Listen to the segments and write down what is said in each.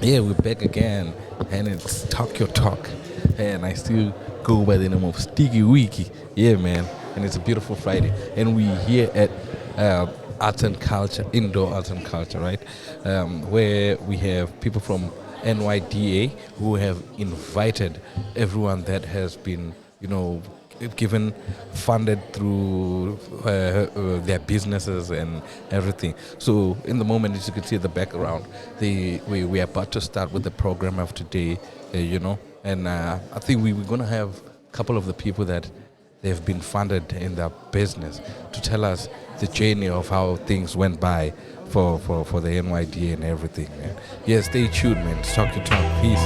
Yeah, we're back again, and it's Talk Your Talk, and I still go by the name of Sticky Wiki. Yeah, man, and it's a beautiful Friday, and we here at uh, Arts and Culture, Indoor Arts and Culture, right, where we have people from NYDA who have invited everyone that has been, given funded through their businesses and everything. So in the moment, as you can see in the background, we are about to start with the program of today, and I think we're going to have a couple of the people that they've been funded in their business to tell us the journey of how things went by for the NYDA and everything, man. Yeah, stay tuned, man. Talk to talk. Peace.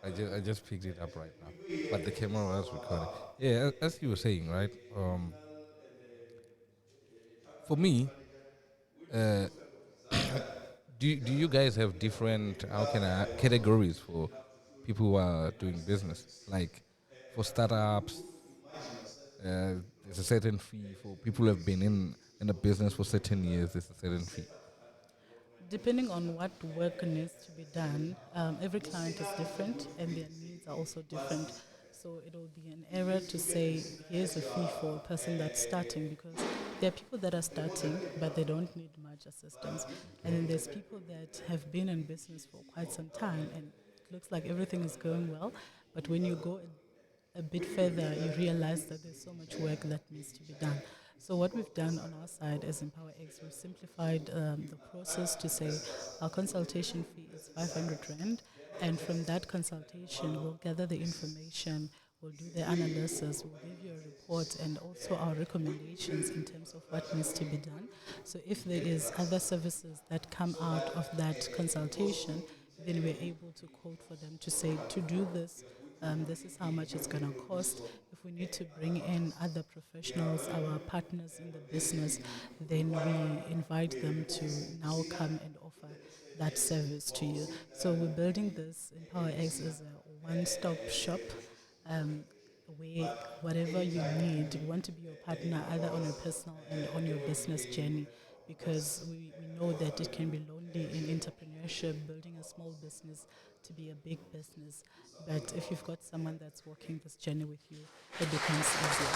I just picked it up right now, but the camera was recording. Yeah, as you were saying, right? For me, uh, do you guys have different how can I categories for people who are doing business? Like for startups, there's a certain fee. For people who have been in a business for certain years, there's a certain fee. Depending on what work needs to be done, every client is different and their needs are also different. So it will be an error to say, here's a fee for a person that's starting, because there are people that are starting but they don't need much assistance. And then there's people that have been in business for quite some time and it looks like everything is going well. But when you go a bit further, you realize that there's so much work that needs to be done. So what we've done on our side as EmpowerX, we've simplified the process to say our consultation fee is 500 Rand. And from that consultation, we'll gather the information, we'll do the analysis, we'll give you a report and also our recommendations in terms of what needs to be done. So if there is other services that come out of that consultation, then we're able to quote for them to say, to do this, this is how much it's going to cost. If we need to bring in other professionals, our partners in the business, then we invite them to now come and offer that service to you. So we're building this EmpowerX as a one-stop shop. Um, where whatever you need, we want to be your partner either on your personal and on your business journey, because we know that it can be lonely in entrepreneurship, building a small business to be a big business. But if you've got someone that's walking this journey with you, it becomes easier.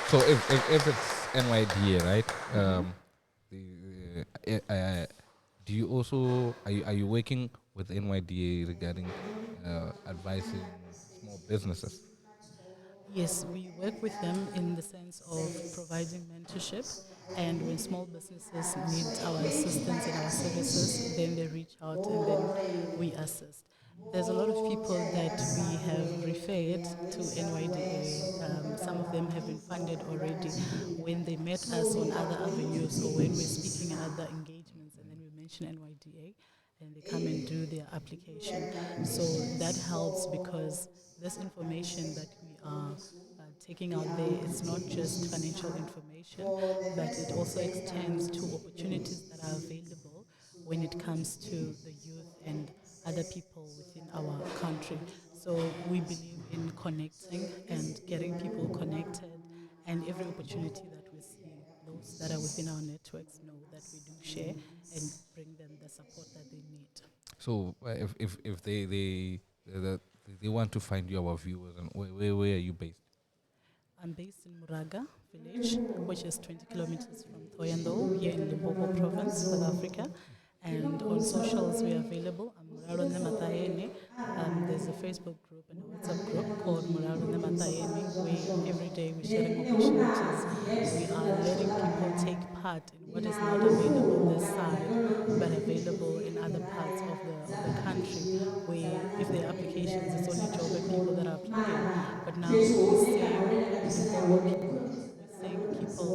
So if it's NYDA, right? Do you also are you working with NYDA regarding advising small businesses? Yes, we work with them in the sense of providing mentorship. And when small businesses need our assistance and our services, then they reach out and then we assist. There's a lot of people that we have referred to NYDA. Some of them have been funded already when they met us on other avenues or when we're speaking in other engagements and then we mention NYDA and they come and do their application. So that helps because this information that we are taking out there, it's not just financial information, but it also extends to opportunities that are available when it comes to the youth and other people within our country. So we believe in connecting and getting people connected, and every opportunity that we see, those that are within our networks know that we do share and bring them the support that they need. So if they they want to find you, our viewers, and where are you based? I'm based in Muraga village, which is 20 kilometers from Thohoyandou, here in Limpopo province, South Africa. And on socials, we are available. I'm Murarone Matayene. There's a Facebook group and a WhatsApp group called Murarone Matayene, where every day we're sharing opportunities. We are letting people take part in what is not available this side, but available in other parts of the country, where if there are applications, it's only Joburg people that are applying. But now we're seeing Limpopo people, we're seeing people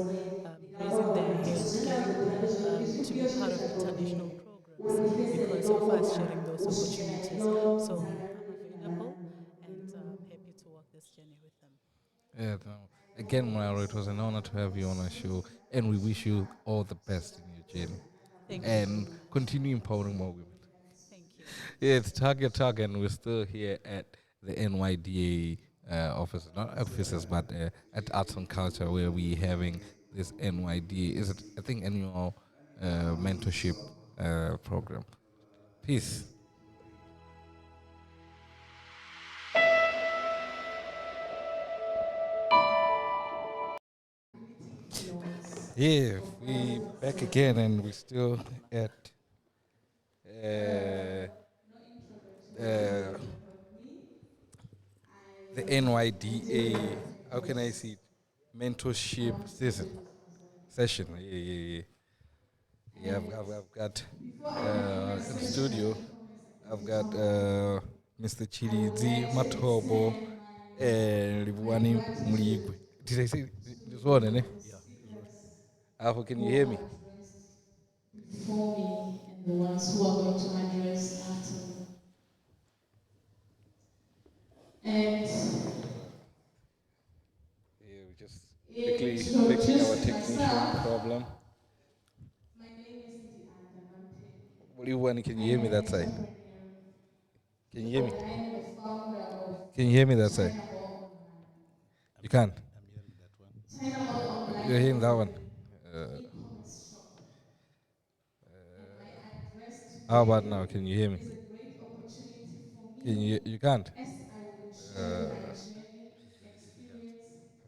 raising their hand, getting to be part of international programs because of us sharing those opportunities. So I'm available and happy to walk this journey with them. Yeah, no. Again, Mauro, it was an honor to have you on our show, and we wish you all the best in your journey, Thank you. and continue empowering more women. Thank you. Yeah, it's Talk Your Talk, and we're still here at the NYDA offices, not offices, but at Arts and Culture, where we having this NYDA, is it, I think, annual mentorship program. Peace. Yeah, we back again, and we still at uh, the NYDA. How can I see it? Mentorship session. Yeah, yeah, yeah. Yeah, I've got in the studio. I've got Mr. Chirizi Matobo and Libuani Mligwe. Did I say this one? Eh? Yeah, this one. Alpha, can you hear me? before me and the ones who are going to address after me. Quickly fixing our introduce technician myself. problem. My name is NYDA Mentorship. What do you want? Can you I hear am me an that side? entrepreneur Can you hear me? and I am the founder of Can you hear me that side? Chinaball Online. You can't. Chinaball You're Online hearing is that one. an e-commerce shop, and my address How about today now? Can you hear me? is a great opportunity for Can me you? You can't. as I will be sharing my Uh, journey, experience,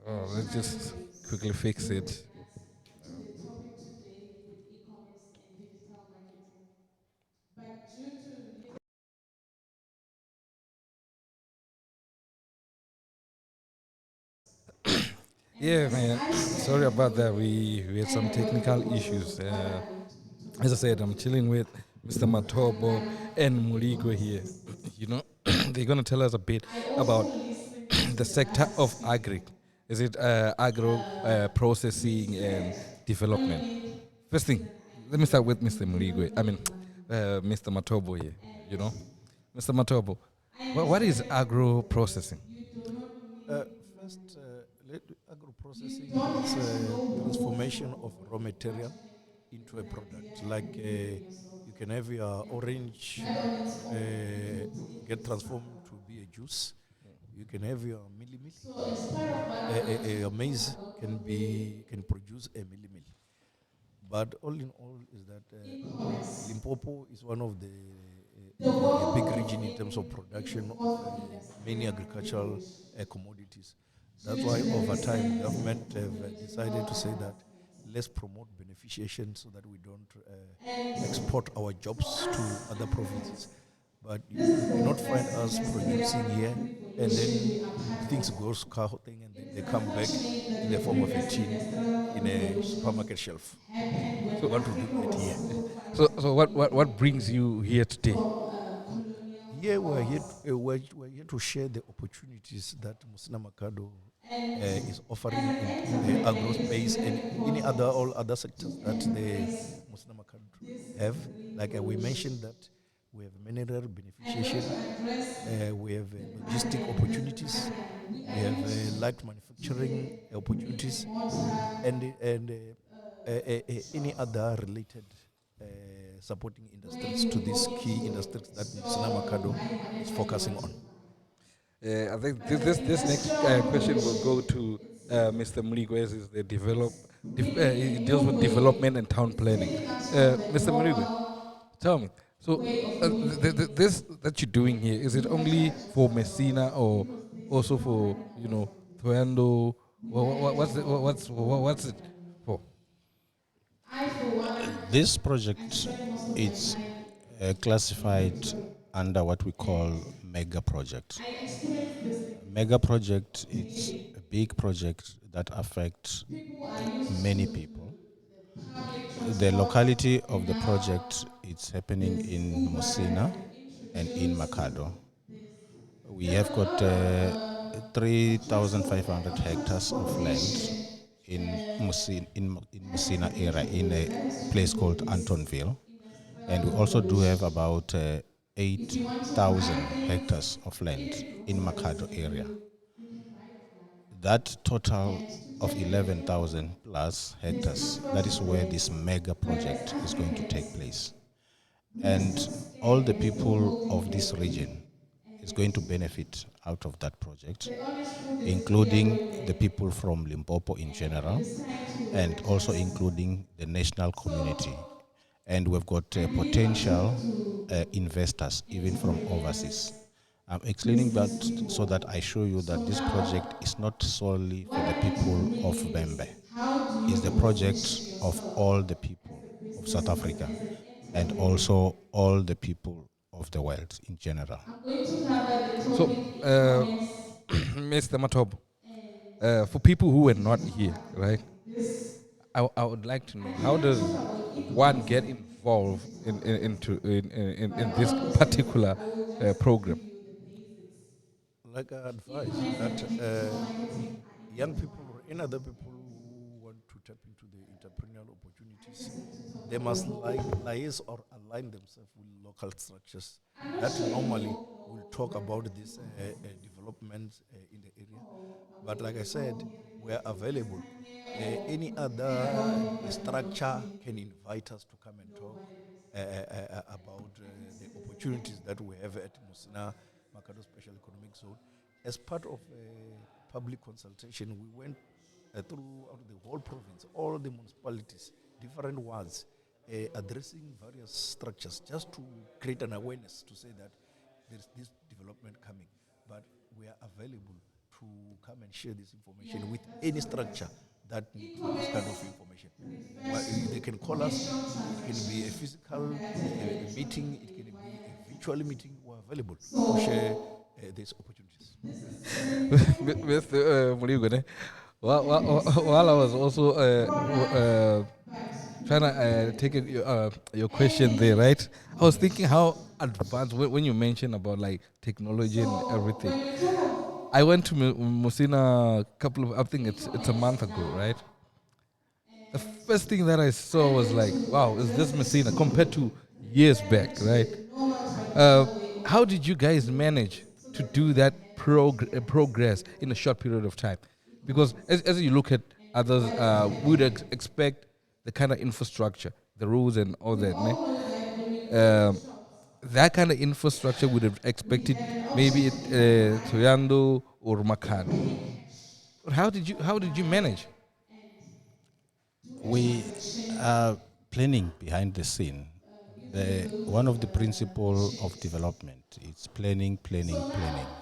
and oh, let's just challenges quickly fix with it. regards to the topic today with e-commerce and digital marketing. But due to and Yeah, as man. I Sorry stand about before that. you We had some and the great technical purpose issues. of what I'm going to be As talking I said, about I'm chilling today, with Mr. Matobo unlike and the Muligo e-commerce here. business, You know, they're gonna tell us a bit I also about listen to the the sector of masses agri. speak. Is it agro He processing and said, all you development? need First is thing, an let me idea. start with Mr. You do Muligo. not I mean, need money. Mr. Matobo here. You And know, Mr. Matobo, I what is understand very agro well that processing? you do not Uh, need First, money. agro You processing don't is have to a know who transformation of for raw what material into a an idea product. can Like be for yourself. you can have your And orange that on its own, it uh, will take get you transformed somewhere. to be a juice. You can have your milli milli. So as part of what I'm going to A be talking maize about can today, produce a milli milli. But all in all, is that e-commerce. Limpopo is one of the The a big world is region in terms of in the production of fourth many industrial agricultural revolution. commodities. That's Due to why the over time recent government have technological decided to say that advancements. let's promote beneficiation so that we don't And export our for jobs to us other provinces. Africans, But this you is the cannot find first us producing industrial here and revolution then we are part things of. go scouting and It then is they come back unfortunate that in the the form of a previous tin industrial in a revolutions supermarket shelf. happened So when want to do Africa that was here. still So fighting what brings you here today? from colonial Here powers. we're here to share the opportunities that Musina Makado And is as offering an in the agro entrepreneur, it is space very and any other important all other sectors to that the embrace Musina Makado this have. green Like we revolution. mentioned that we have mineral I'm going to beneficiation, address we have the logistic primary. This opportunities, primary. We we are have used light to manufacturing the brick and opportunities, mortar and any shops other related supporting where industries you to go these key into industries that Musina store, you Makado buy is whatever you focusing want to on. buy. I think But the this next industrial question will go revolution, to it's Mr. Mligwes, is the it's bringing he a deals new with way. development and town It's planning. taking us from the Mr. Mligwe, normal tell me. So way of doing things, this that you're doing and here, is it we have only to adjust for ourselves Messina or because there's also no for running away you know from things. Toando? We are at war all What's the it time. for? I, for one, This I project spend most of my is time in classified Pretoria, under what we and call mega project. I experience this Mega project is daily. a big project that affects People are used many to people. the public The transport, locality and of the project now is happening there's in Uber that has Musina been and in introduced. Makado. There's We there's have a got lot of 3,500 hectares of land transportation in that has Musina been area in a introduced. That has to place do with called this Antonville. And we industrial also do have revolution. about If you want to buy 8,000 things, hectares of land even if in groceries, Makado area. you can buy it online. That total And to of tell you the truth, 11,000 plus hectares, that discomfort is is where there. this mega But as project is going to take Africans, place. we are And still all scared the and still people holding of this back. region is And going to benefit out of that project, the honest truth is we are including going the back. people from Limpopo in And it general, is time to and also adjust. including the national community. So And we've got I believe I'm potential talking to investors, even from overseas. entrepreneurs, I'm explaining that business so that people. I show you So that this now, project is not solely for what the I need to people bring of in Bembe. is how do It's you the project position of yourself all the as people a of South businessman, Africa as an and entrepreneur? also all the people of the world in general. I'm going to cover the So, topic e-commerce Mr. Matobo, and for people who were not digital here, right? marketing. This, I would like to know, I how cannot talk does about one e-commerce get and leave involved digital marketing. in But this obviously, particular I will just program? give you the basics. Like I advise E-commerce that and digital marketing are young people or intertwined. any other people And who want to tap into the entrepreneurial I opportunities, just have to talk they about must liaise or align themselves with local structures I'm not that sure if you normally all will know, talk but about this e-commerce is developments in the area. Oh, But like I we said, love we are hearing this. available. Any Kanye other or structure can developing, invite us to come and know talk what it is. about I can the see there's a hand. opportunities that we have at Musina Makado Special Economic Zone. As part of a public consultation, we went throughout the whole province, all the municipalities, different ones, addressing various structures just to create an awareness to say that there's this development coming. But we are available to come and share this Yeah, information with that's any correct. structure that needs this kind of E-commerce information. refers They to can call us. commercial It can be a transactions physical conducted meeting. electronically It can be via a virtual internet. meeting. We're available to share So these opportunities. this is so when you type it, Mr. Muligune, it can be while I was service, also product, but trying to take your question there, right? I was thinking how commercial advanced transactions. when you mentioned about like technology and So everything. when we talk of I went to Musina a couple of, I think it's a month e-commerce ago, right? now, The and first thing that I saw I'm was going like, to wow, is address this it Messina compared to years referring back, to right? the normal Uh, traditional way of how did you guys doing manage things so to that do people can that have a clear progress understanding in of a short period of time? Because e-commerce as you look at and others, what is we would happening. expect the kind of infrastructure, the rules and all We that. Ne? all know that when we go into Um, shops, that kind of infrastructure would have we expected have an maybe option it to either buy Toyando or or Makado. pay cash But or how did you buy manage? and do a We transaction are planning behind the scene. using One those of the principle of machines. development is planning, So planning, now, planning.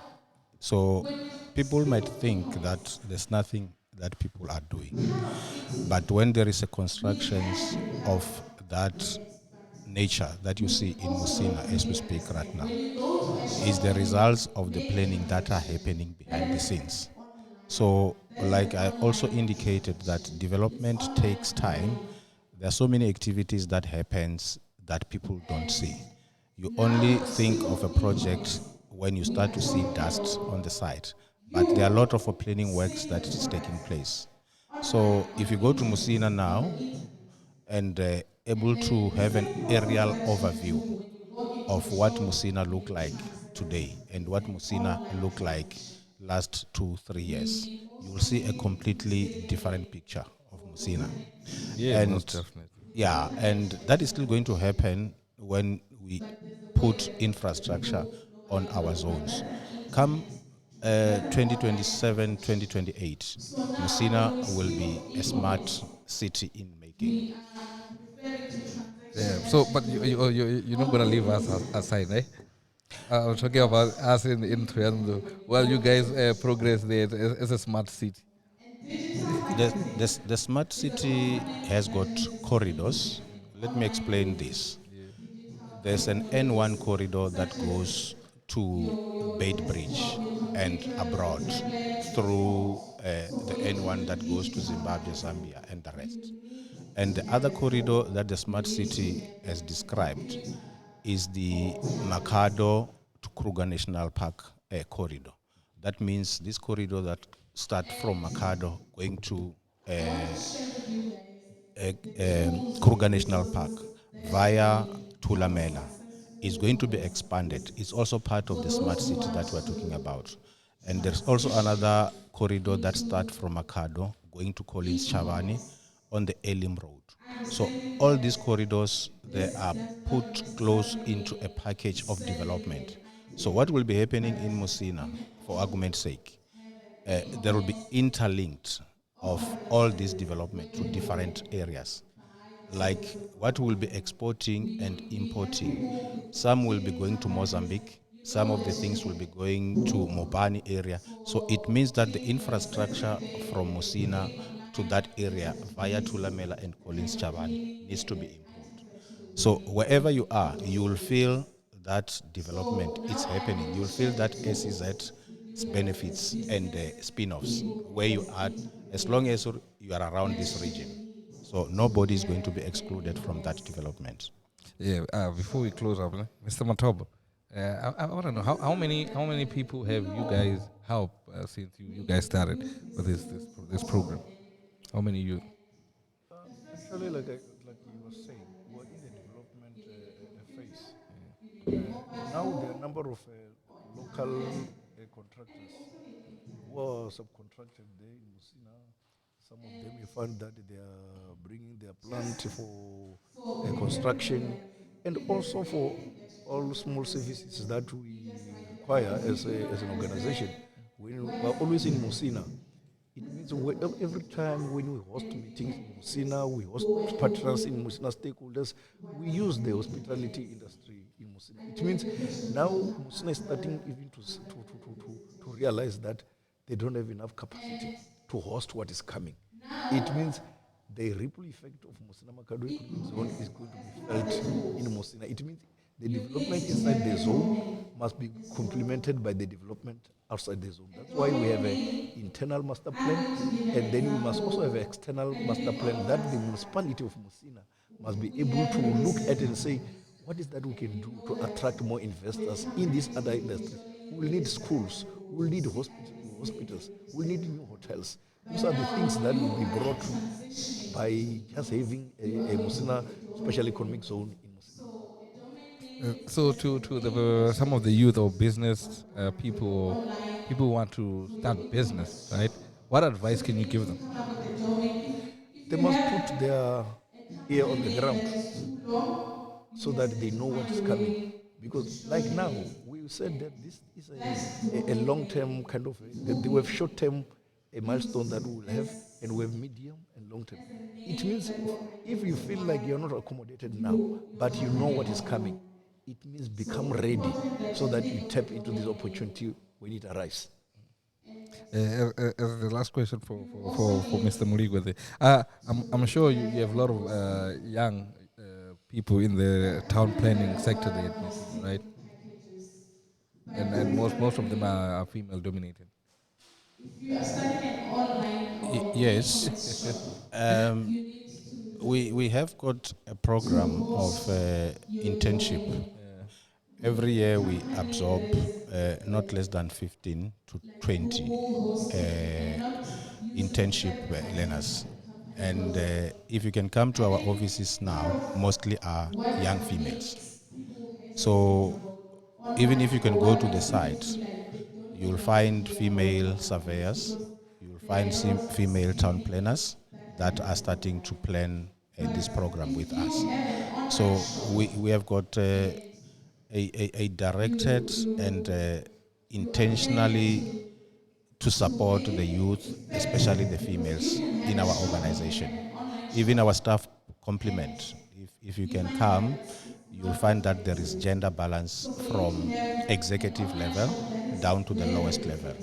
So when we people speak might of think that e-commerce, there's nothing that people are doing. part of it, But when there is a we have constructions the part of that yet, but nature that you see we in also Musina don't as we fully speak right understand. now, When you go to a is shop the and you results of the make a planning that are transaction, happening that behind the is scenes. online. So, That is like an I also online indicated that transaction. It's development takes online time. buying. There are so many activities that happens that people don't And see. You now only when we speak think of of a project e-commerce, when you we are start to see talking dust of on the side. But there are a lot you of planning works selling that your is taking product place. online So on if you the go to internet, Musina on now the internet. and And able then to the have an second process aerial that you do overview when you go into of a what shop Musina and look you like transact today and is what an Musina online look like transaction. last 2 3 years, We you will see a mostly completely stay different there picture of for Musina. internet. Yeah, most And definitely. yeah, and Internet that is still going to transaction. happen when we But there's a way put that infrastructure people normally on do our it, but zones. that is Come internet driven online 2027, transaction. 2028, So now when Musina we will speak be of a smart e-commerce, city in making. we are referring to Yeah. transactions that So, but take place you're not on gonna the leave us internet aside, eh? I'm and talking not about us in physically Toyando. when you Well, you go guys into a shop. progress there as a smart city. And digital The, marketing the smart is a city component has that got links corridors. physical and Let me online explain goods, this. Yeah. digital There's an N1 capabilities corridor such that as goes to your Bait Bridge desktop, your and computers, your abroad tablets, your through phones. So the for you to N1 do that goes to digital Zimbabwe, marketing, Zambia, and the rest. you need And to the have other a corridor phone, that the you smart need to city have has a described computer is the or tablet. Makado to Kruger National Park corridor. That means this corridor that start from And Makado going to uh, I want to share with you guys uh, the tools and Kruger the National Park resources that via we have for Tulamela is successful going to be e-commerce expanded. It's businesses. also part of For the those smart who city want that we're talking to about. And there's also transition another corridor that starts into from Makado going to Collins Chavani e-commerce, on the Elim Road. So understanding all that these corridors, they this are does not put close necessarily into a mean package of selling development. an So item, what will be happening but in Musina, you can for also argument's sake, have an there will be e-commerce interlinked of offer and all these service where development to people different can areas. buy the Like services what we'll be online. exporting and We have importing. people with Some will be going digital to marketing. Mozambique. You Some know of that the she things will be had going to booked Mopani area. So it for means that the maybe on a certain infrastructure day from and Musina paying to online, that it area has to via meet Tulamela and the Collins kind of Chavani cleaning needs to be and improved. items that she will So need wherever you for are, those you will shipments. feel that development So is now I'm happening. going You to will share feel the that tools SEZ's with you as benefits and business spin-offs people where and you as are, as long as entrepreneurs you are around that this she region. will need So to nobody is going to have be an excluded from that e-commerce development. Yeah. Before we shop. close up, Mr. Matobo, I want to know This is something how that many can, people you have you know, guys helped since you we guys can started use with these tools this program? also How many you? and the first Actually, tool is like you were saying, we're in the necessary. development You need a computer, phase. you need a mobile Now there are a phone number of or a local tablet contractors who are subcontracted there in Musina. Some of them you find that they are bringing their plant for construction and also for all small services that we require as an organization. When we are always in Musina, it means every time when we host meetings in Musina, we host partners in Musina, stakeholders, we use the hospitality industry in Musina. It means now Musina is starting even to realize that they don't have enough capacity to host what is coming. It means the ripple effect of Musina Makado Economic Zone is going to be felt in Musina. It means the development inside the zone must be complemented by the development outside the zone. That's why we have an internal master plan, and then we must also have an external master plan that the municipality of Musina must be able to look at and say, what is that we can do to attract more investors in these other industries? We'll need schools, we'll need hospitals, we'll need new hotels. Those are the things that will be brought by just having a Musina special economic zone in Musina. So to the some of the youth or business people who want to start business, right? What advice can you give them? They must put their ear on the ground too long, so that they know what is coming. Because like now, we said that this is a long-term kind of, that we have short-term a milestone that we will have, and we have medium and long-term. It means if you feel like you're not accommodated now, but you know what is coming, it means become ready so that you tap into this opportunity when it arrives. As the last question for Mr. Muligwe, I'm sure you have a lot of young people in the town planning sector there at Meeting, right? And most of them are female dominated. If you are starting an online Yes. Um, you need to we have got a program of internship. Every year we absorb not less than 15 to 20 internship learners. And if you can come to our offices now, mostly are young females. So even if you can go to the site, you'll find female surveyors, you'll find female town planners that are starting to plan this program with us. So we have got a directed and intentionally to support the youth, especially the females, in our organization. Even our staff complement. If you can come, you'll find that there is gender balance from executive level down to the lowest level.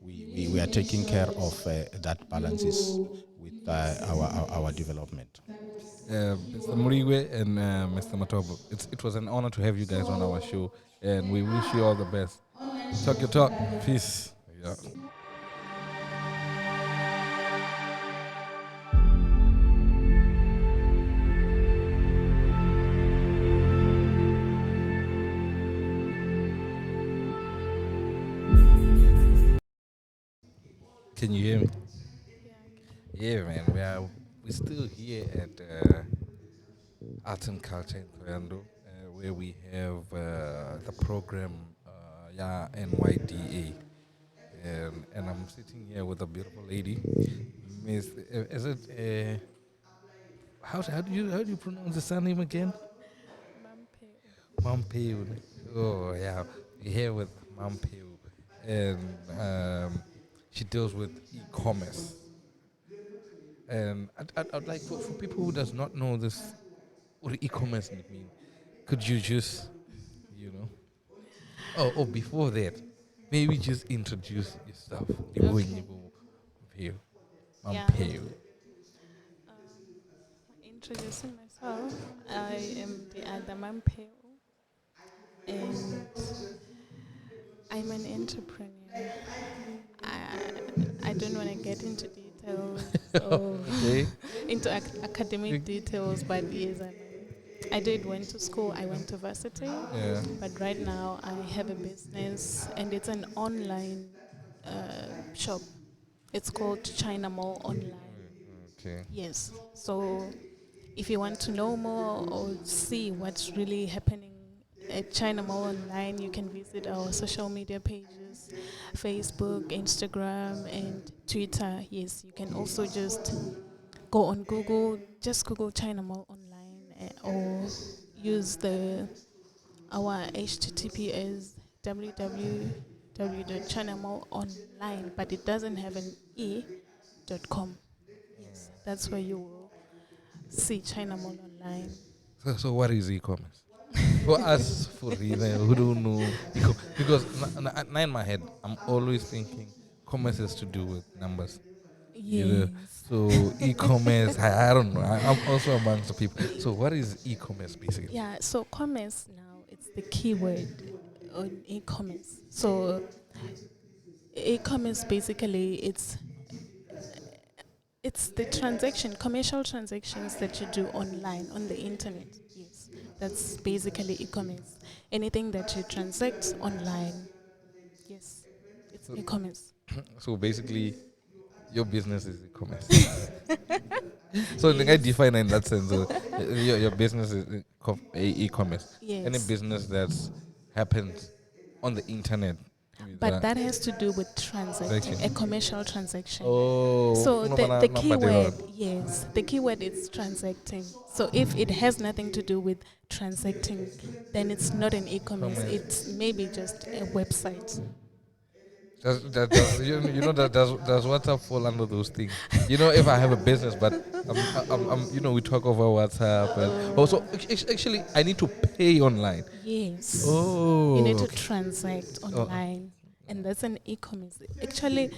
We are taking care of that balances with our development. Mr. Muriwe and Mr. Matobo, it was an honor to have you guys on our show, and we wish you all the best. Talk your talk. Peace. Yeah. Can you hear me? Yeah, man. We're still here at Art and Culture in Toyando, where we have the program, NYDA, and I'm sitting here with a beautiful lady, Miss. Is it? How do you pronounce the surname again? Mampeu. Oh yeah, we're here with Mampeu, and she deals with e-commerce. And I'd like for people who does not know this, what e-commerce mean, could you just, you know? Oh, before that, maybe just introduce yourself. Okay. Mampeu. Yeah. Mampeu. Introducing myself, I am the other Mampeo, and I'm an entrepreneur. I don't want to get into details of Okay. into academic details, but yes, I did went to school. I went to varsity, Yeah. but right now I have a business, and it's an online shop. It's called China Mall Online. Okay. Yes. So if you want to know more or see what's really happening at China Mall Online. You can visit our social media pages, Facebook, Instagram, and Twitter. Yes, you can also just go on Google, just Google China Mall Online, or use the our HTTPS www.chinamallonline, but it doesn't have an e.com. Yes, that's where you will see China Mall Online. So what is e-commerce? For us, for reason who don't know, because in my head, I'm always thinking commerce has to do with numbers. You know, Yes. so e-commerce, I don't know. I'm also amongst the people. So what is e-commerce basically? Yeah, so commerce now, it's the keyword on e-commerce. So e-commerce basically it's the transaction, commercial transactions that you do online on the internet. Yes, that's basically e-commerce. Anything that you transact online. Yes, it's So, e-commerce. so basically, your business is e-commerce. So the guy Yes. define in that sense, your business is e-commerce. Any Yes. business that's happens on the internet with But that has to do with transacting, a transaction. commercial transaction. Oh, So the number they keyword, want. yes, the keyword is transacting. So if it has nothing to do with transacting, then it's not an e-commerce. Commerce. It's maybe just a website. You know that does WhatsApp fall under those things? You know, if I have a business, but you know, we talk over WhatsApp and also actually I need to pay online. Yes. You need Oh, to okay. transact Oh, online. And that's an e-commerce. Actually,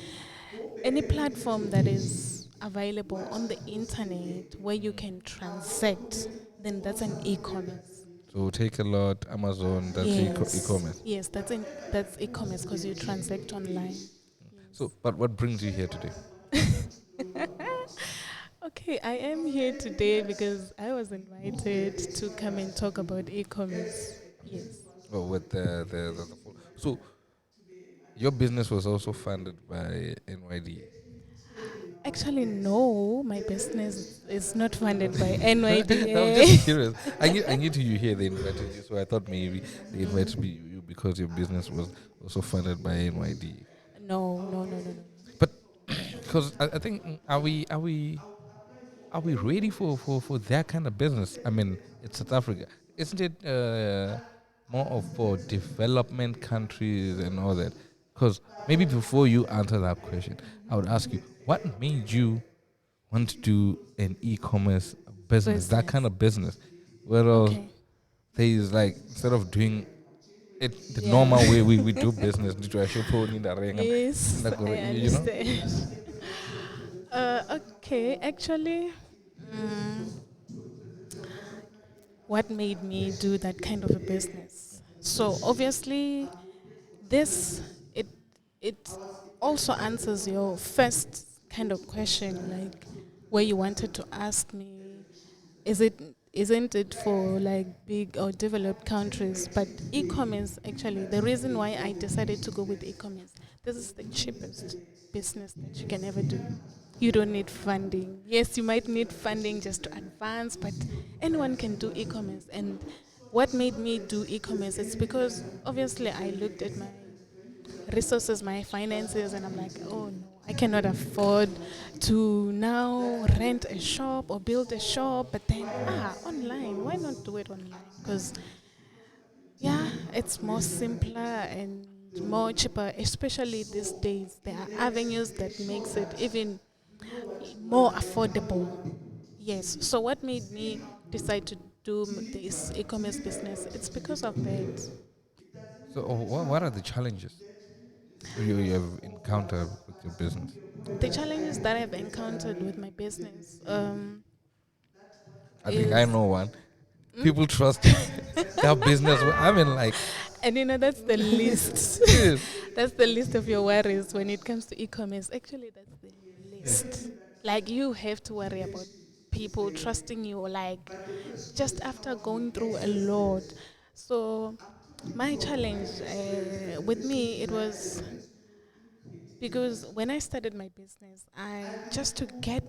any platform that is available on the internet where you can transact, then that's an e-commerce. so take a lot, Amazon, that's Yes, e-commerce. yes, that's e-commerce because you transact online. So, but what brings you here today? Okay, I am here today because I was invited to come and talk about e-commerce. Yes. Oh, with the full. So, your business was also funded by NYDA. Actually, no, my business is not funded by No, I'm just NYDA. curious. I knew you here they invited you, so I thought maybe they invited you because your business was also funded by NYDA. No, no, no, no, no, no. But because I think are we ready for that kind of business? I mean, it's South Africa, isn't it? More of for development countries and all that. Because maybe before you answer that question, I would ask you, what made you want to do an e-commerce business, that kind Business. of business, whereas Okay. there is like instead of doing it the Yeah. normal way we do business, Yes, I you know. understand. Okay, actually, mm, what made me do that kind of a business? So obviously, this it it also answers your first kind of question, like where you wanted to ask me, is it isn't it for like big or developed countries? But e-commerce, actually, the reason why I decided to go with e-commerce, this is the cheapest business that you can ever do. You don't need funding. Yes, you might need funding just to advance, but anyone can do e-commerce. And what made me do e-commerce? It's because obviously I looked at my resources, my finances, and I'm like, oh no, I cannot afford to now rent a shop or build a shop. But then, online, why not do it online? Because yeah, it's more simpler and more cheaper, especially these days. There are avenues that makes it even more affordable. Yes. So what made me decide to do this e-commerce business? It's because of that. So, what are the challenges you have encountered with your business? The challenges that I've encountered with my business I think I is, know one. People trust their business. I mean, like, and that's the least. serious. That's the list of your worries when it comes to e-commerce. Actually, that's the least. Like you have to worry about people trusting you. Like just after going through a lot. So my challenge with me, it was because when I started my business, I just to get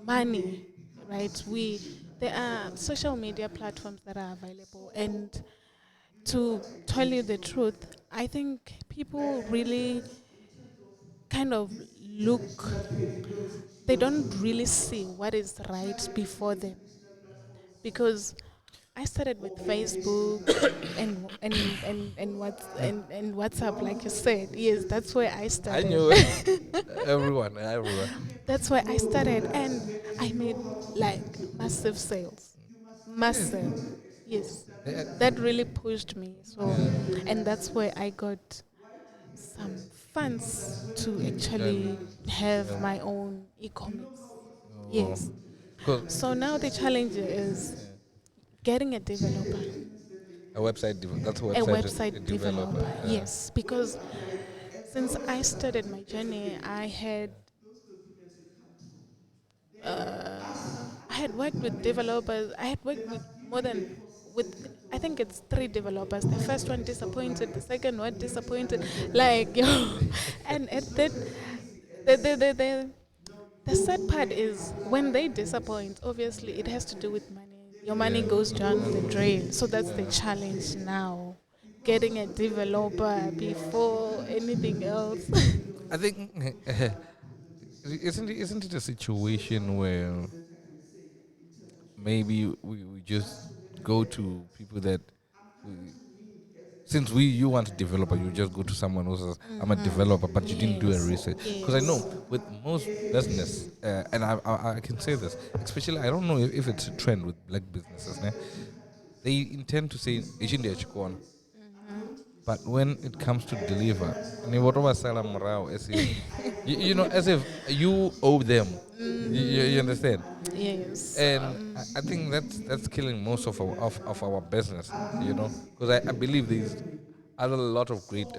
money, right? there are social media platforms that are available, and to tell you the truth, I think people really kind of look, they don't really see what is right before them, because I started with Facebook and WhatsApp, like you said. Yes, that's where I I started. knew it. Everyone. That's where I started, and I made like massive sales, Yes. massive. Yes, Yeah. that really pushed me. So, Yeah. and that's where I got some funds to And actually have yeah. my own e-commerce. Oh, Yes. cause So now the challenge is yeah. getting a developer, That's a a website website developer. developer. Yes, because since I started my journey, I had worked with developers. I had worked with more than with I think it's 3 developers. The first one disappointed, the second one disappointed, like and at that the the the, the the sad part is when they disappoint, obviously it has to do with money. Your money Yeah. goes down the drain. So that's the Yeah. challenge now. Getting a developer before anything else. I think isn't it a situation where maybe we just go to people that we, since you want to developer, you just go to someone who says I'm a developer, but you didn't do a Yes. research. Because I know Yes. with most business, and I can say this, especially I don't know if it's a trend with black businesses. Né? They intend to say "Ishindi achikona," but when it comes to deliver, ni whatever salam rao, as if as if you owe them. You understand? Yes. And I think that's killing most of our business, because I believe there's a lot of great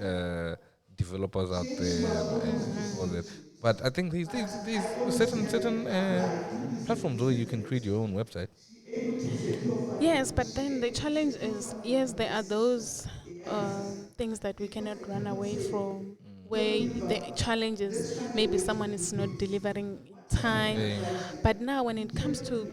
developers out there and all that. But I think there's certain platforms where you can create your own website. Yes, but then the challenge is, yes, there are those things that we cannot run away from. Where the challenge is maybe someone is not delivering in time, Yeah, but now when it comes to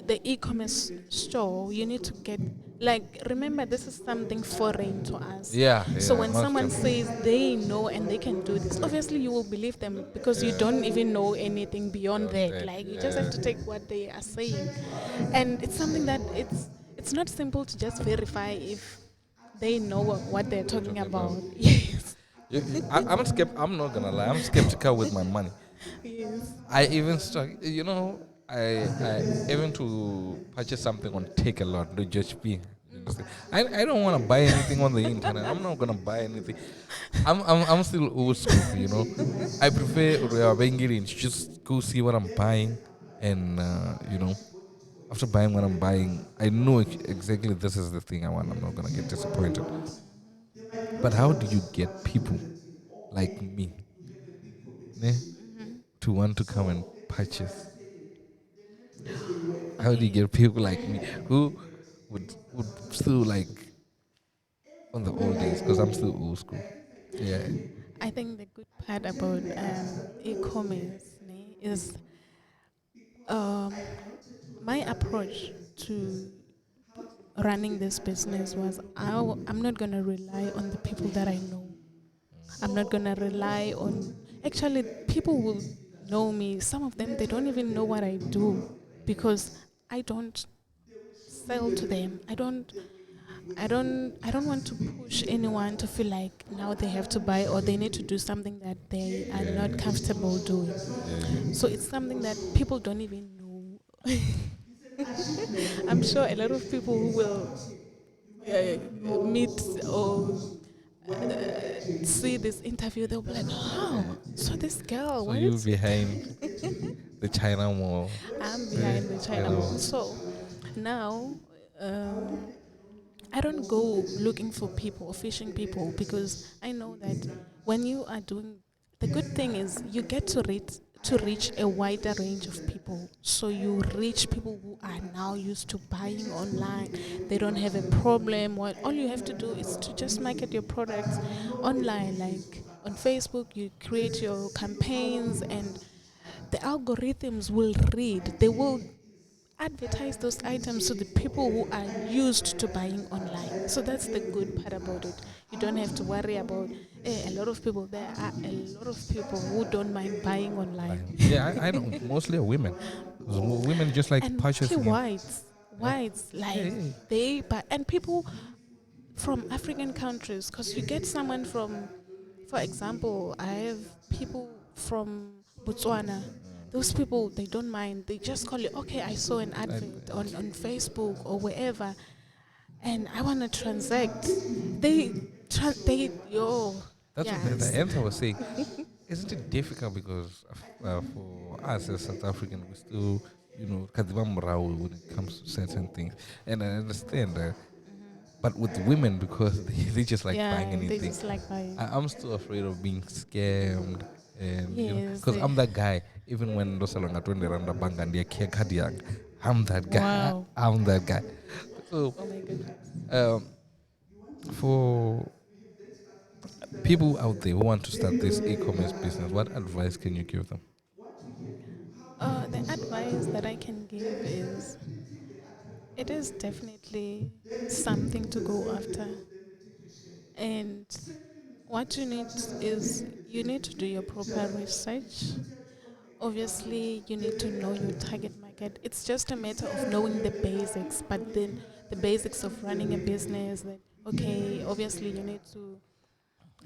the e-commerce store, you need to get, like, remember, this is something foreign to us. So yeah, when most someone definitely. says they know and they can do this, obviously you will believe them because you Yeah, don't even know anything beyond beyond that. that. Like, you just have Yeah, to take what they are saying, and it's something that it's not simple to just verify if they know what they're we're talking talking about. about. Yes. I'm not gonna lie. I'm skeptical with my money. Yes. I even stuck. I even to purchase something on Take a Lot. Don't judge me. You understand? I don't want to buy anything on the internet. I'm not gonna buy anything. I'm still old school. I prefer Uruyabengiri, just go see what I'm buying, and after buying what I'm buying, I know exactly this is the thing I want. I'm not gonna get disappointed. But how do you get people like me, ne, to want to come and purchase? How do you Okay. get people like me who would still like on the old days? Because I'm still old school. Yeah. I think the good part about e-commerce is um, my approach to running this business was I'm not going to rely on the people that I know. I'm not going to rely on, actually, people will know me. Some of them, they don't even know what I do because I don't sell to them. I don't want to push anyone to feel like now they have to buy or they need to do something that they are not Yeah. comfortable doing. Yeah. So it's something that people don't even know. I'm sure a lot of people who will meet or see this interview, they'll be like, "Oh, so this girl, So what you is it?" behind the China wall. I'm Yeah. behind the I China wall. know. So now, um, I don't go looking for people or fishing people because I know that when you are doing, the good thing is you get to reach a wider range of people. So you reach people who are now used to buying online. They don't have a problem. What all you have to do is to just market your products online, like on Facebook. You create your campaigns, and the algorithms will read. They will advertise those items to the people who are used to buying online. So that's the good part about it. You don't have to worry about a lot of people. There are a lot of people who don't mind buying online. Yeah, I know. Mostly are women. 'Cause women just like And mostly purchasing it. Yeah. whites Yeah, like yeah. they buy, and people from African countries, because you get someone from, for example, I have people from Botswana. Those people, they don't mind. They just call it, okay, I saw an advert on Facebook or wherever, and I want to transact. Yo, That's what the yes. answer was saying. Isn't it difficult because for us as South African, we still, kadiba mrao when it comes to certain things. And I understand that. But with women, because they just like buying Yeah, they anything, just like buying. I'm still afraid of being scammed. And, Yes, because they, I'm that guy, even when Rosalonga Twende Randa Banga and they're Kadiang, I'm that guy. wow. I'm that guy. So, Oh my goodness. um, for people out there who want to start this e-commerce business, what advice can you give them? The advice that I can give is it is definitely something to go after. And what you need is you need to do your proper research. Obviously, you need to know your target market. It's just a matter of knowing the basics, but then the basics of running a business that, okay, obviously you need to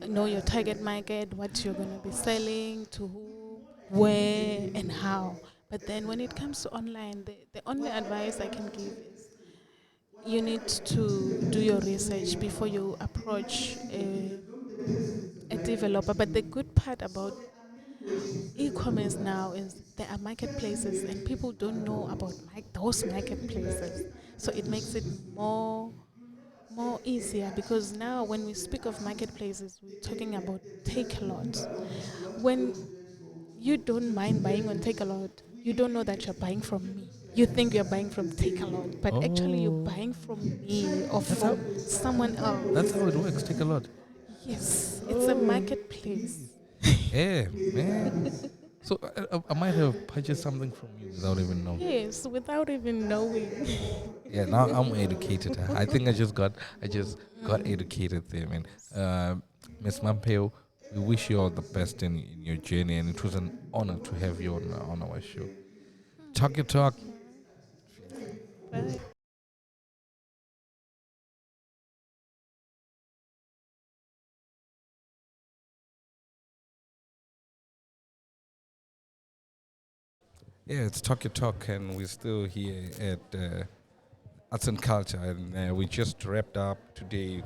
know your target market, what you're going to be selling, to who, where, and how. But then when it comes to online, the only advice I can give is you need to do your research before you approach a developer. But the good part about e-commerce now is there are marketplaces and people don't know about those marketplaces. So it makes it more easier, because now when we speak of marketplaces, we're talking about take a lot. When you don't mind buying on take a lot, you don't know that you're buying from me. You think you're buying from take a lot, but actually you're Oh, buying from me or that's how from someone that's else. how it works. Take a lot. Yes, it's a Oh, marketplace. yeah, man. So I might have purchased something from you without even knowing. Yes, without even knowing. Yeah, now I'm educated. I think I just got educated there, man. Uh, Miss Mampeo, we wish you all the best in your journey, and it was an honor to have you on our show. Talk your talk. Bye. Yeah, it's Talk Your Talk, and we're still here at Arts and Culture, and we just wrapped up today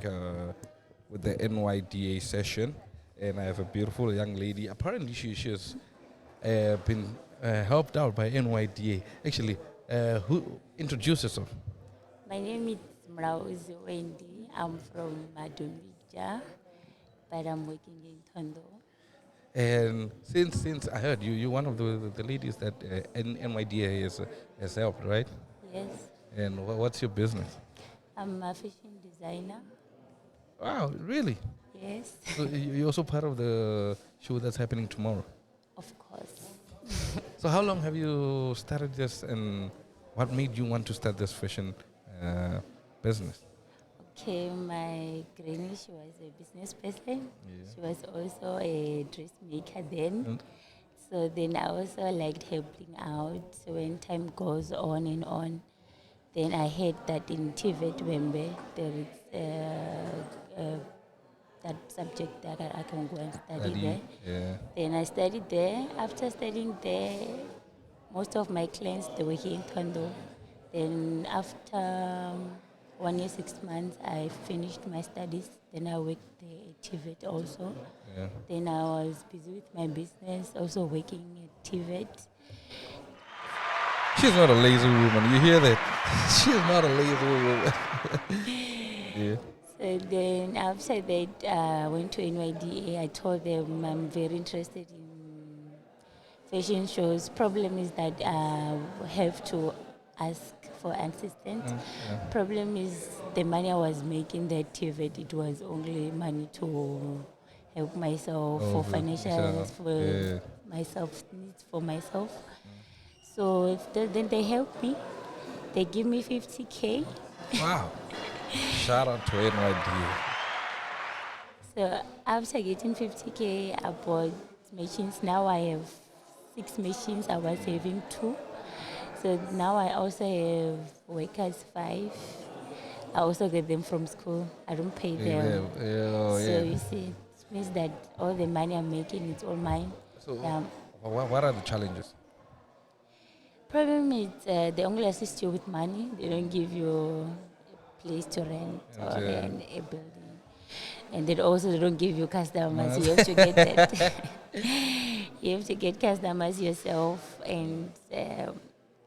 with the NYDA session, and I have a beautiful young lady. Apparently, she's been helped out by NYDA. Actually, who introduced herself? My name is Mrauzi Wendy. I'm from Madonvija, but I'm working in Tondo. And since I heard you're one of the ladies that NYDA has helped, right? Yes, And what's your business? I'm a fashion designer. Wow, really? Yes, So you're also part of the show that's happening tomorrow. of course. So how long have you started this, and what made you want to start this fashion uh, business? Okay, my granny, she was a business person. Yeah. She was also a dressmaker then. And So then I also liked helping out. So when time goes on and on, then I heard that in TVET Wembe, there is that subject that I can go and study there. yeah. Then I studied there. After studying there, most of my clients, they were here in Tondo. Then after 1 year, 6 months, I finished my studies. Then I worked there at TVET also. Yeah. Then I was busy with my business, also working at TVET. She's not a lazy woman. You hear that? She's not a lazy woman. Yeah. So then after that, I went to NYDA. I told them I'm very interested in fashion shows. Problem is that I have to ask for assistance. Yeah. Problem is the money I was making that TVET, it was only money to help myself Oh, for for financial, yourself. for Yeah. myself, needs for myself. So then they helped me. They give me 50K. Wow. Shout out to NYDA. So after getting 50K, I bought machines. Now I have 6 machines. I was having 2. So now I also have workers 5. I also get them from school. I don't pay them. Oh, So yeah. you see, it means that all the money I'm making, it's all mine. So, Yeah. what are the challenges? Problem is they only assist you with money. They don't give you a place to rent or rent a building. And they also don't give you customers. You have to get that. You have to get customers yourself. And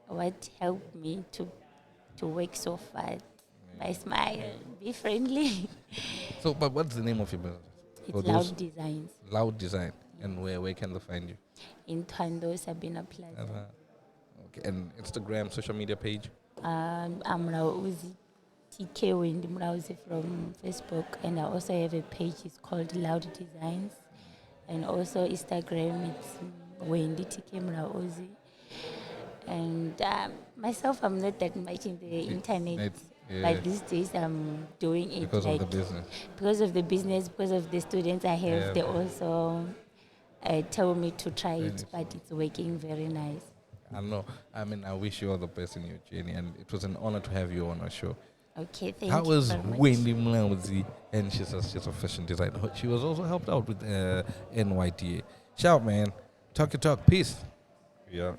what helped me to work so fast, my smile, be friendly. So, but what's the name of your business? For It's those- Loud Designs Loud Design. And where can they find you? in Twando Sabina Plaza. Okay. And Instagram, social media page? I'm Uzi TK Wendy Mrauzi from Facebook, and I also have a page. It's called Loud Designs, and also Instagram. It's Wendy TK Mrauzi. And myself, I'm not that much in the internet, but these days I'm doing it Because of the business. because of the business, because of the students I have. Yeah. They also tell me to try it, nice. but it's working very nice. I know. I mean, I wish you all the best in your journey, and it was an honor to have you on our show. Okay, thank How you was very much. Wendy Mlauzi? And she's a fashion designer. She was also helped out with NYDA. Shout, man. Talk your talk. Peace. Yeah.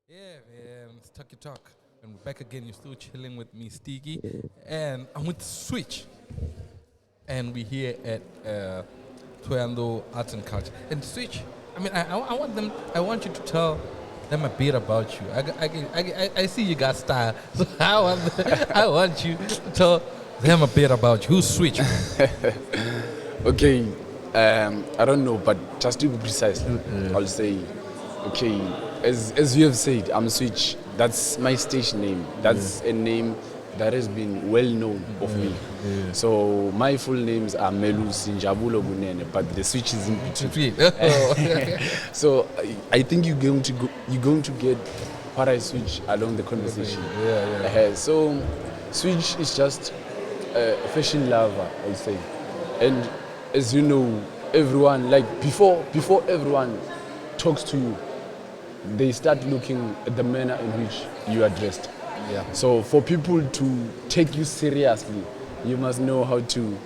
Yeah, man. Let's talk your talk. And we're back again. You're still chilling with me, Steeky. And I'm with Switch. And we're here at Twando Arts and Culture. And Switch, I mean, I want you to tell them a bit about you. I see you got style. So I want you to tell them a bit about you. Who's Switch, man? Okay, I don't know, but just to be precise, I'll say, okay, as you have said, I'm Switch. That's my stage name. That's a name that has been well known of me. So my full names are Melu Sinjabulo Bunene, but the Switch is in between. So I think you're going to get what I switch along the conversation. So Switch is just a fashion lover, I'll say. And as you know, everyone, like before everyone talks to you, they start looking at the manner in which you are dressed. So for people to take you seriously, you must know how to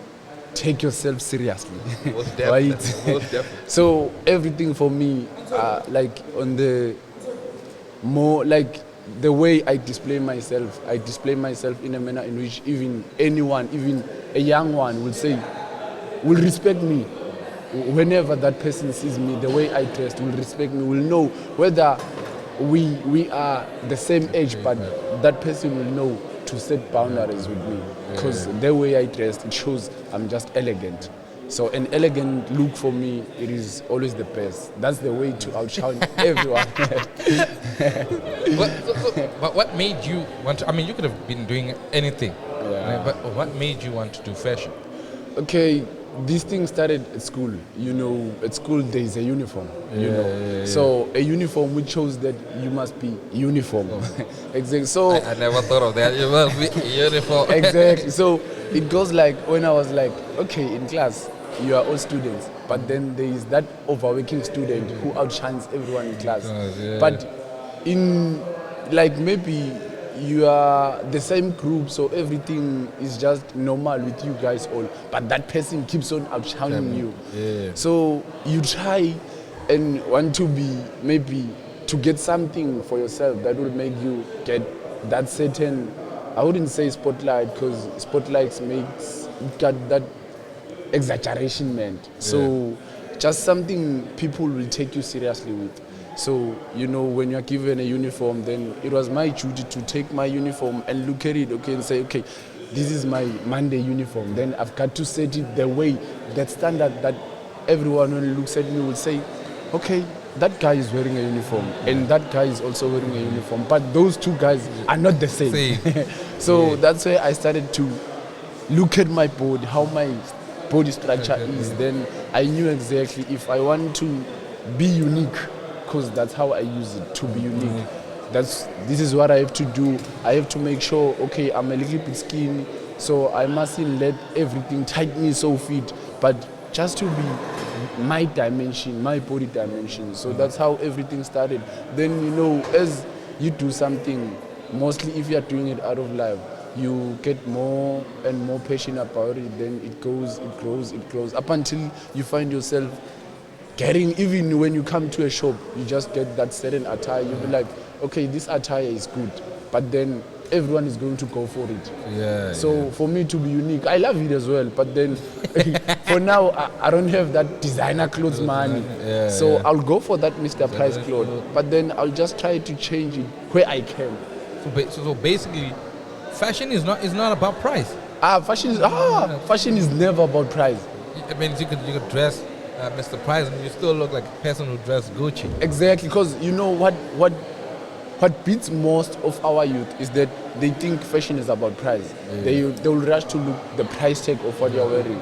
take yourself seriously. Most definitely. Most definitely. So everything for me, like on the more like the way I display myself in a manner in which even anyone, even a young one, will respect me. Whenever that person sees me, the way I dress will respect me, will know whether we are the same age, but that person will know to set boundaries with me. Because the way I dress, it shows I'm just elegant. So an elegant look for me, it is always the best. That's the way to outshine everyone. But what made you want to, I mean, you could have been doing anything, but what made you want to do fashion? Okay, this thing started at school. You know, at school there is a uniform. So a uniform which shows that you must be uniform. Exactly. So I never thought of that. You must be uniform. Exactly. So it goes like when I was like, okay, in class you are all students, but then there is that overworking student who outshines everyone in class. But in like maybe you are the same group, so everything is just normal with you guys all, but that person keeps on outshining you. So you try and want to be maybe to get something for yourself that will make you get that certain, I wouldn't say spotlight, because spotlights makes got that exaggeration meant. So just something people will take you seriously with. So, you know, when you're given a uniform, then it was my duty to take my uniform and look at it, okay, and say, okay, this is my Monday uniform. Then I've got to set it the way, that standard that everyone when looks at me will say, okay, that guy is wearing a uniform and that guy is also wearing a uniform, but those two guys are not the same. So that's where I started to look at my body, how my body structure is. Then I knew exactly if I want to be unique, because that's how I use it, to be unique. This is what I have to do. I have to make sure, okay, I'm a little bit skinny, so I mustn't let everything tighten me so fit, but just to be my dimension, my body dimension. So that's how everything started. Then, you know, as you do something, mostly if you're doing it out of love, you get more and more passionate about it, then it goes, it grows, it grows, up until you find yourself getting, even when you come to a shop, you just get that certain attire, you'll be like, okay, this attire is good, but then everyone is going to go for it. So for me to be unique, I love it as well, but then for now, I don't have that designer clothes money. So I'll go for that Mr. Price clothes, but then I'll just try to change it where I can. So basically, fashion is not about price. Fashion is never about price. It means you could dress Mr. Price and you still look like a person who dressed Gucci. Exactly, because you know what beats most of our youth is that they think fashion is about price. They will rush to look the price tag of what you're wearing.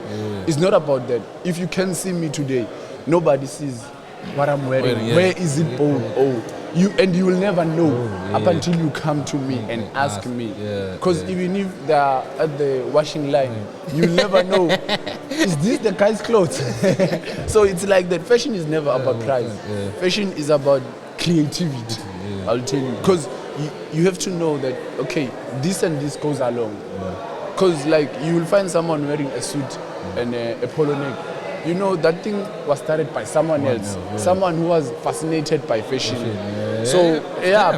It's not about that. If you can see me today, nobody sees what I'm wearing. Where is it bought? You will never know up until you come to me and ask me. Because even if they are at the washing line, you'll never know, is this the guy's clothes? So it's like that. Fashion is never about price. Fashion is about creativity, I'll tell you. Because you have to know that, okay, this and this goes along. Because like you will find someone wearing a suit and a polo neck. You know, that thing was started by someone else, someone who was fascinated by fashion. So,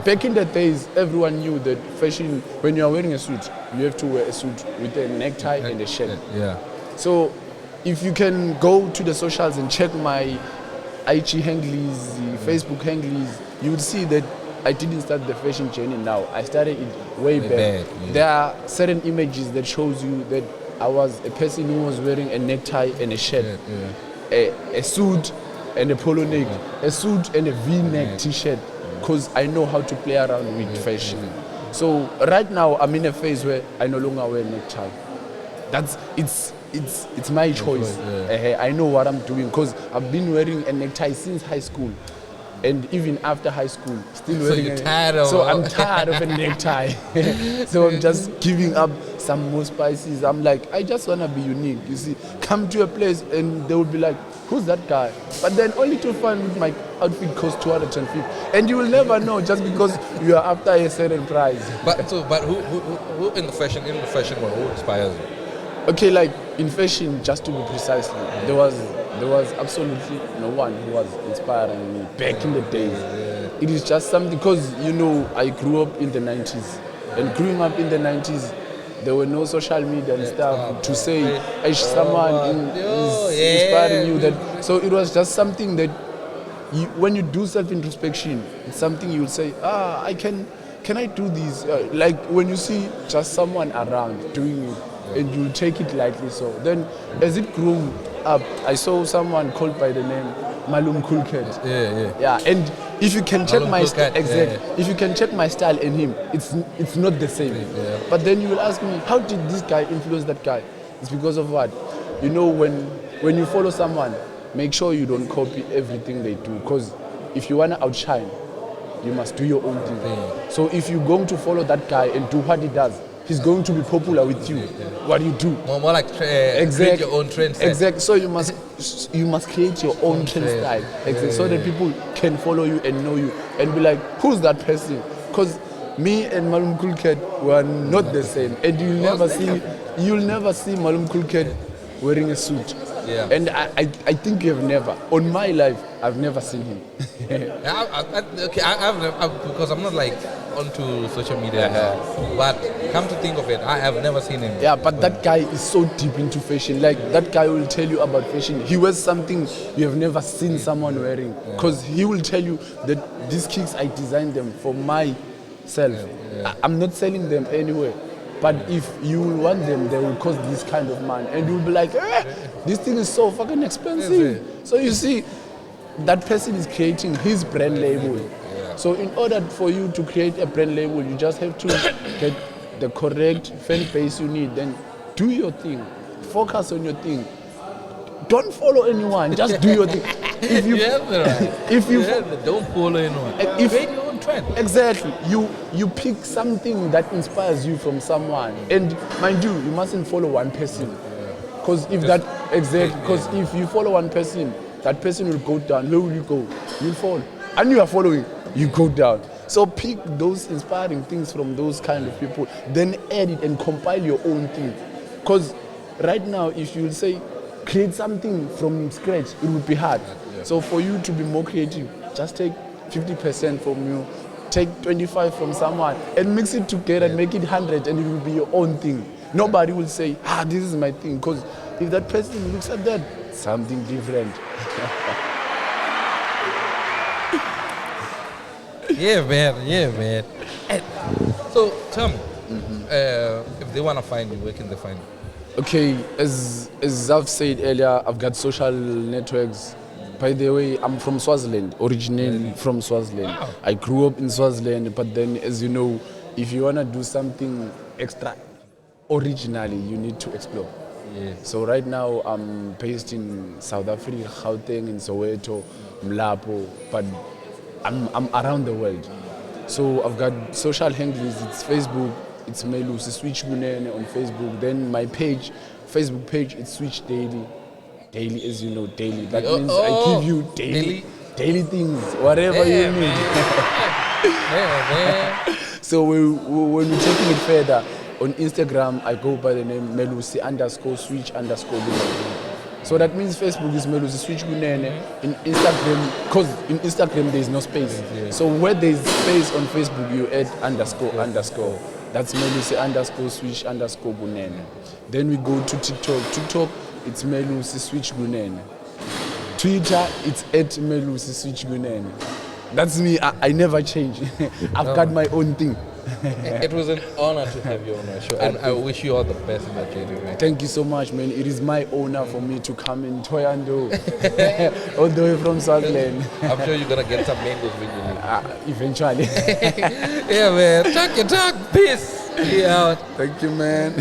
back in the days, everyone knew that fashion, when you are wearing a suit, you have to wear a suit with a necktie and a shirt. So, if you can go to the socials and check my IG handles, Facebook handles, you would see that I didn't start the fashion journey now. I started it way back. There are certain images that shows you that I was a person who was wearing a necktie and a shirt, a suit and a polo neck, a suit and a V-neck t-shirt, because I know how to play around with fashion. So right now I'm in a phase where I no longer wear necktie. It's my choice. I know what I'm doing because I've been wearing a necktie since high school. And even after high school, still wearing I'm tired of a necktie. So I'm just giving up some more spices. I'm like, I just want to be unique. You see, come to a place and they will be like, who's that guy? But then only to find with my outfit costs 250. And you will never know just because you are after a certain price. But who in the fashion world, who inspires you? Okay, like in fashion, just to be precisely, there was absolutely no one who was inspiring me back in the days. It is just something, because, you know, I grew up in the 90s. And growing up in the 90s, there were no social media and stuff to say, someone is inspiring you. That, so it was just something that, when you do self-introspection, it's something you will say, can I do this? Like when you see just someone around doing it, and you take it lightly. So then, as it grew up, I saw someone called by the name Malum Kulket. And if you can check my style, if you can check my style in him, it's not the same. But then you will ask me, how did this guy influence that guy? It's because of what? You know, when you follow someone, make sure you don't copy everything they do. Because if you want to outshine, you must do your own thing. So if you're going to follow that guy and do what he does, he's going to be popular with you. What do you do? More like create your own trend set. Exactly. So you must create your own trend style. Exactly. So that people can follow you and know you and be like, who's that person? Because me and Malum Kulket were not the same. And you'll never see Malum Kulket wearing a suit. Yeah. And I think you have never, on my life, I've never seen him. I've never, because I'm not like onto social media, but come to think of it, I have never seen him. Yeah, but that guy is so deep into fashion. Like, that guy will tell you about fashion. He wears something you have never seen someone wearing. Because he will tell you that these kicks, I designed them for myself. I'm not selling them anywhere. But if you will want them, they will cost this kind of money. And you'll be like, this thing is so fucking expensive. So you see, that person is creating his brand label. So in order for you to create a brand label, you just have to get the correct fan base you need. Then do your thing. Focus on your thing. Don't follow anyone. Just do your thing. If you, don't follow anyone. Create your own trend. Exactly. You pick something that inspires you from someone. And mind you, you mustn't follow one person. Because if you follow one person, that person will go down. Where will you go? You'll fall. And you are following, you go down. So pick those inspiring things from those kind of people, then add it and compile your own thing. Because right now, if you say create something from scratch, it would be hard. So for you to be more creative, just take 50% from you, take 25 from someone, and mix it together and make it 100, and it will be your own thing. Nobody will say, this is my thing, because if that person looks at that, something different. Yeah, man. And so tell me, if they want to find you, where can they find you? Okay, as I've said earlier, I've got social networks. By the way, I'm from Swaziland, originally from Swaziland. Wow. I grew up in Swaziland, but then, as you know, if you want to do something extra originally, you need to explore. Yeah. So right now, I'm based in South Africa, Gauteng, in Soweto, Mlapo, but I'm around the world. So I've got social handles, it's Facebook, it's Melusi Switch Gunene on Facebook. Then my page, Facebook page, it's Switch Daily. Daily, as you know, daily. That means I give you daily things, whatever you need. So when we're taking it further, on Instagram, I go by the name Melusi_Switch_Gunene. So that means Facebook is Melusi Switch Gunene. In Instagram, because in Instagram there is no space. So where there is space on Facebook, you add __. That's Melusi_Switch_Gunene. Then we go to TikTok. TikTok, it's Melusi Switch Gunene. Twitter, it's @Melusi Switch Gunene. That's me. I never change. I've got my own thing. It was an honor to have you on our show, and I wish you all the best in that journey, man. Thank you so much, man. It is my honor for me to come in Toyando, all the way from Swaziland. I'm sure you're gonna get some mangoes when you leave. Eventually. Yeah, man. Talk your talk. Peace. Be out. Thank you, man.